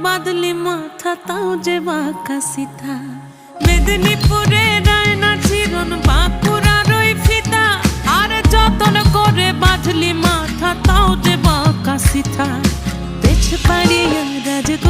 বাদলি মাথা তাও যে বাঁকা সিথা, মেদিনীপুরে রায়না চিরন বাঁকুড়ার ওই ফিতা, আর যতন করে বাঁধলি মাথা তাও যে বাঁকা সিথা। পেছ পাড়িয়া রাজগো